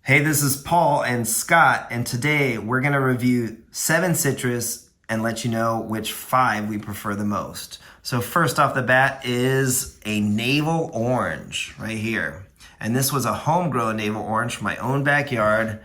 Hey, this is Paul and Scott, and today we're going to review 7 citrus and let you know which 5 we prefer the most. So first off the bat is a navel orange right here. And this was a homegrown navel orange from my own backyard,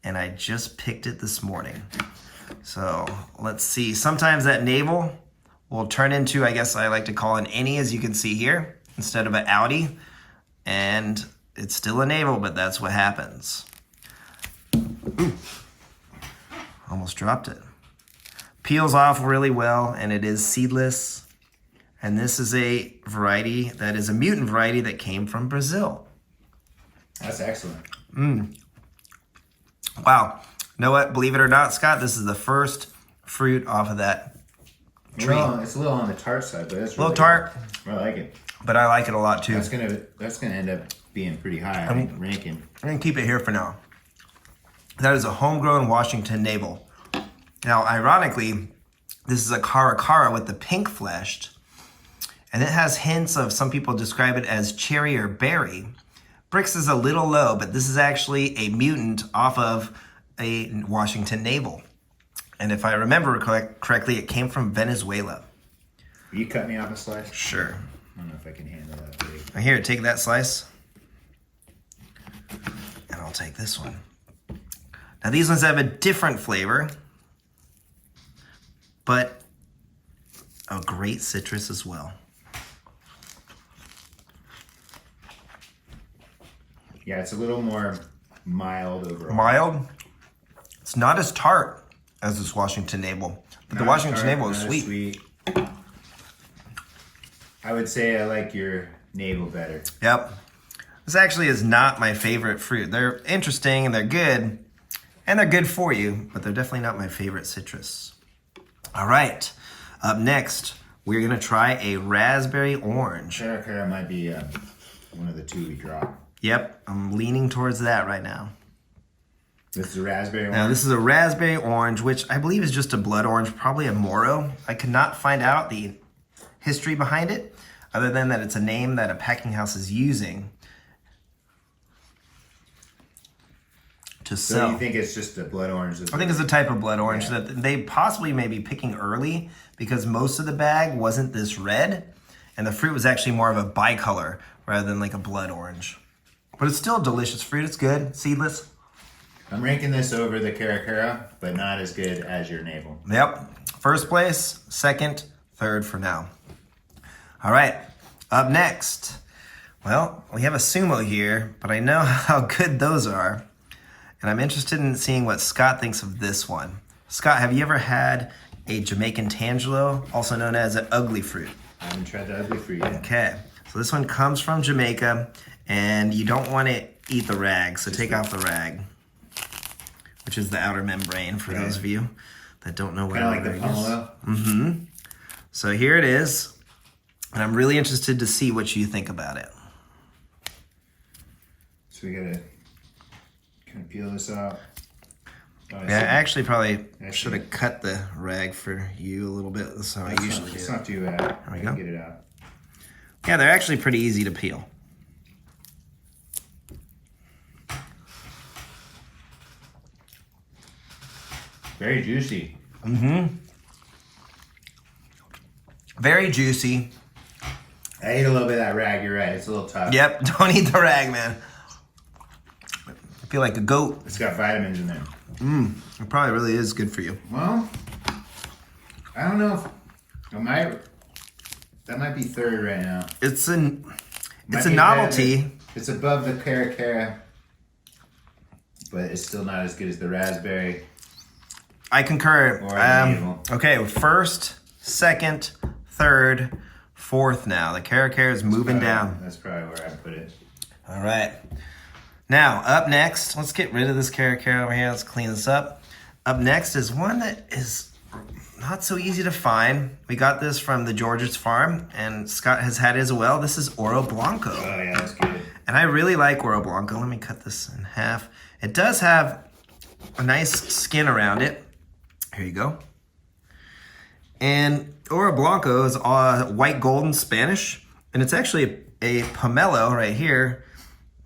and I just picked it this morning. So let's see. Sometimes that navel will turn into, I guess I like to call an innie, as you can see here, instead of an outie. And it's still a navel, but that's what happens. Ooh. Almost dropped it. Peels off really well, and it is seedless. And this is a variety that is a mutant variety that came from Brazil. That's excellent. Wow. You know what? Believe it or not, Scott, this is the first fruit off of that tree. Well, it's a little on the tart side, but it's A little really tart, good. I like it. but I like it a lot too. That's gonna end up being pretty high, I think, ranking. I'm gonna keep it here for now. That is a homegrown Washington navel. Now, ironically, this is a Cara with the pink flesh, and it has hints of, some people describe it as cherry or berry. Brix is a little low, but this is actually a mutant off of a Washington navel. And if I remember correctly, it came from Venezuela. Will you cut me off a slice? Sure. I don't know if I can handle that big. Here, take that slice. And I'll take this one. Now these ones have a different flavor, but a great citrus as well. Yeah, it's a little more mild overall. Mild. It's not as tart as this Washington navel, but the Washington navel is sweet. I would say I like your navel better. Yep. This actually is not my favorite fruit. They're interesting and they're good, and they're good for you, but they're definitely not my favorite citrus. All right, up next, we're gonna try a raspberry orange. Cara might be one of the two we draw. Yep, I'm leaning towards that right now. This is a raspberry orange. Now this is a raspberry orange, which I believe is just a blood orange, probably a Moro. I could not find out the history behind it, other than that it's a name that a packing house is using to sell. So you think it's just a blood orange? I think it's a type of blood orange that they possibly may be picking early, because most of the bag wasn't this red, and the fruit was actually more of a bicolor rather than like a blood orange. But it's still a delicious fruit. It's good, seedless. I'm ranking this over the Cara, but not as good as your navel. Yep, first place, second, third for now. All right, up next, well, we have a Sumo here, but I know how good those are, and I'm interested in seeing what Scott thinks of this one. Scott, have you ever had a Jamaican Tangelo, also known as an ugly fruit? I haven't tried the ugly fruit yet. Okay, so this one comes from Jamaica, and you don't want to eat the rag, so take off the rag, which is the outer membrane for those of you that don't know what Kind of like the Pomelo. Mm-hmm. So here it is, and I'm really interested to see what you think about it. So we gotta kind of peel this out. Oh, Yeah, I actually probably should have cut the rag for you a little bit. That's how I usually do. It's not too bad. There we go. Get it out. Yeah, they're actually pretty easy to peel. Very juicy. Mm-hmm. Very juicy. I ate a little bit of that rag. You're right. It's a little tough. Yep, don't eat the rag, man. I feel like a goat. It's got vitamins in there. It probably really is good for you. Well, I don't know if that might be third right now. It's a Might be novelty. better. It's above the Cara, but it's still not as good as the raspberry. I concur. Or the navel. Okay, first, second, third, fourth now. The Cara is moving down. That's probably where I put it. All right. Now, up next, let's get rid of this Cara over here. Let's clean this up. Up next is one that is not so easy to find. We got this from the George's farm, and Scott has had it as well. This is Oro Blanco. Oh yeah, that's good. And I really like Oro Blanco. Let me cut this in half. It does have a nice skin around it. Here you go. And Oro Blanco is white gold in Spanish, and it's actually a pomelo right here,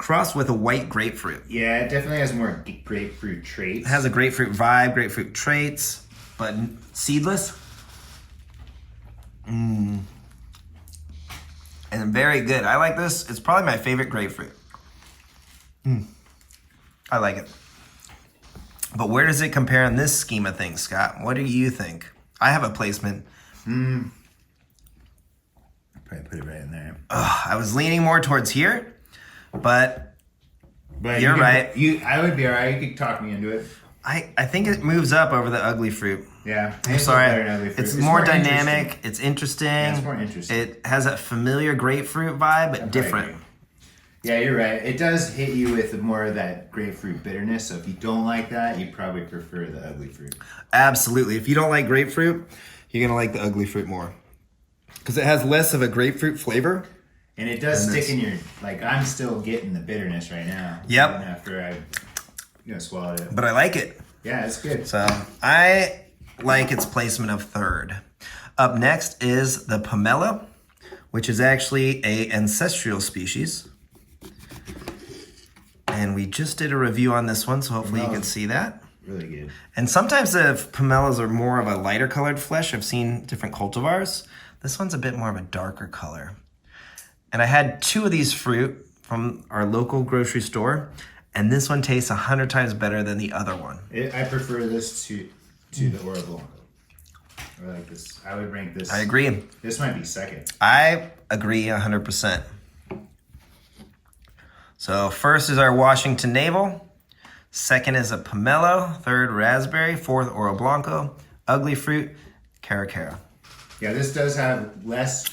crossed with a white grapefruit. Yeah, it definitely has more grapefruit traits. It has a grapefruit vibe, grapefruit traits, but seedless. And very good. I like this. It's probably my favorite grapefruit. I like it. But where does it compare in this scheme of things, Scott? What do you think? I have a placement. Probably put it right in there. I was leaning more towards here, but you're right. I would be all right. You could talk me into it. I think it moves up over the ugly fruit. Yeah. I'm sorry. Ugly fruit. It's more dynamic. It's interesting. Yeah, it's more interesting. It has that familiar grapefruit vibe, but different. Yeah, you're right. It does hit you with more of that grapefruit bitterness. So if you don't like that, you probably prefer the ugly fruit. Absolutely. If you don't like grapefruit, you're going to like the ugly fruit more. Because it has less of a grapefruit flavor. And it does stick in your, like, I'm still getting the bitterness right now. Yep. Even after I swallowed it. But I like it. Yeah, it's good. So I like its placement of third. Up next is the Pomelo, which is actually a ancestral species. And we just did a review on this one, so hopefully you can see that. Really good. And sometimes the pomelos are more of a lighter colored flesh. I've seen different cultivars. This one's a bit more of a darker color. And I had 2 of these fruit from our local grocery store, and this one tastes 100 times better than the other one. I prefer this to the Oro Blanco. I like this. I would rank this. I agree. This might be second. I agree 100%. So first is our Washington Navel. Second is a Pomelo. Third, raspberry. Fourth, Oro Blanco. Ugly fruit, Cara. Yeah, this does have less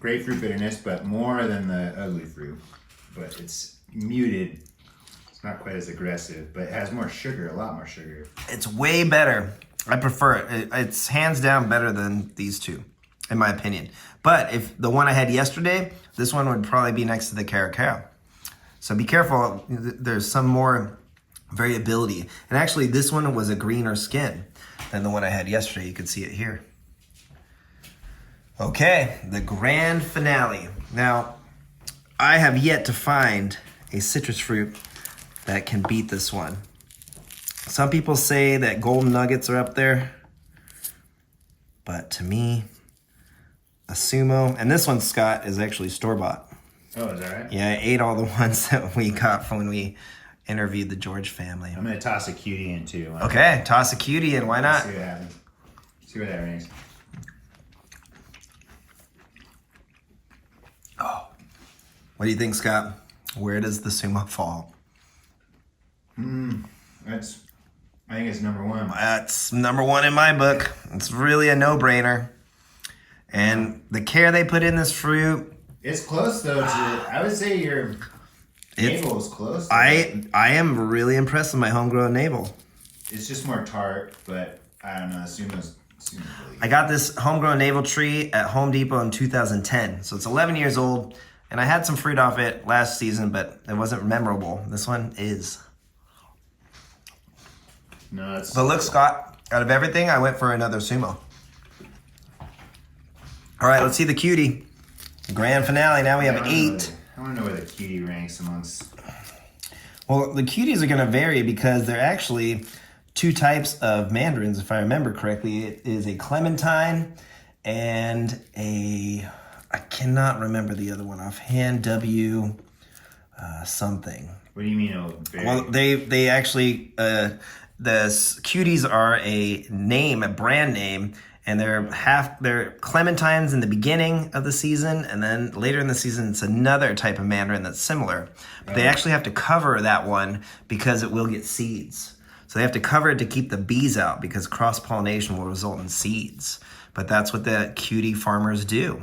grapefruit bitterness, but more than the ugly fruit. But it's muted. It's not quite as aggressive, but it has more sugar, a lot more sugar. It's way better. I prefer it. It's hands down better than these two, in my opinion. But if the one I had yesterday, this one would probably be next to the Cara. So be careful. There's some more variability. And actually, this one was a greener skin than the one I had yesterday. You could see it here. Okay, the grand finale. Now, I have yet to find a citrus fruit that can beat this one. Some people say that golden nuggets are up there, but to me, a Sumo, and this one, Scott, is actually store-bought. Oh, is that right? Yeah, I ate all the ones that we got from when we interviewed the George family. I'm gonna toss a cutie in too. Okay, toss a cutie in, why not? See what happens. See where that ranks. Oh, what do you think, Scott? Where does the Sumo fall? I think it's number 1. That's number 1 in my book. It's really a no-brainer. And the care they put in this fruit. It's close though. I would say your navel is close. I am really impressed with my homegrown navel. It's just more tart, but I don't know. Sumo's really good. I got this homegrown navel tree at Home Depot in 2010. So it's 11 years old. And I had some fruit off it last season, but it wasn't memorable. This one is. No, it's. But look, Scott, out of everything, I went for another Sumo. All right, let's see the cutie. Grand finale. Now we have 8. I want to know where the cutie ranks amongst. Well, the cuties are going to vary because they're actually 2 types of mandarins, if I remember correctly. It is a clementine and a, I cannot remember the other one offhand, something. What do you mean it'll vary? Well, they actually, the cuties are a name, a brand name, and they're clementines in the beginning of the season, and then later in the season, it's another type of mandarin that's similar. But they actually have to cover that one because it will get seeds. So they have to cover it to keep the bees out because cross-pollination will result in seeds. But that's what the cutie farmers do.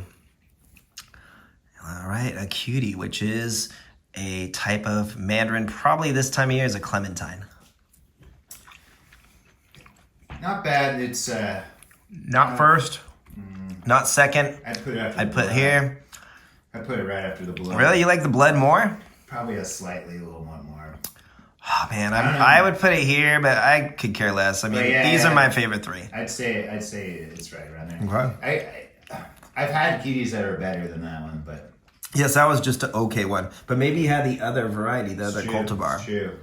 All right, a cutie, which is a type of mandarin, probably this time of year is a clementine. Not bad. It's Not first, not second. I'd put it after. I'd put here. I'd put it right after the blood. Really, you like the blood more? Probably a little more. Oh man, I would put it here, but I could care less. I mean, these are my favorite 3. I'd say it's right around there. Okay. I've had cuties that are better than that one, but Yes, that was just an okay one. But maybe you had the other variety, the other cultivar. It's true.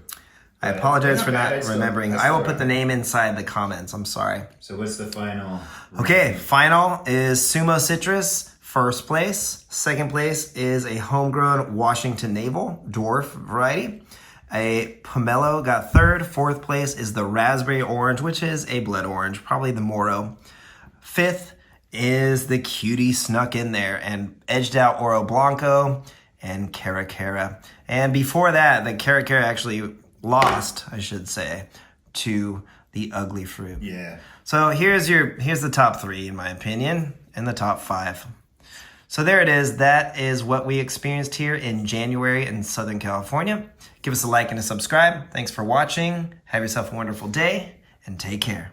I But apologize they're for not bad. remembering. I will put the name inside the comments. I'm sorry. So what's the final? Okay, final is Sumo Citrus, first place. Second place is a homegrown Washington Navel, dwarf variety. A Pomelo got third. Fourth place is the Raspberry Orange, which is a blood orange, probably the Moro. Fifth is the Cutie snuck in there and edged out Oro Blanco and Cara. And before that, the Cara actually lost, I should say, to the Ugly fruit. Yeah. So here's the top 3 in my opinion, and the top 5. So there it is. That is what we experienced here in January in Southern California. Give us a like and a subscribe. Thanks for watching. Have yourself a wonderful day and take care.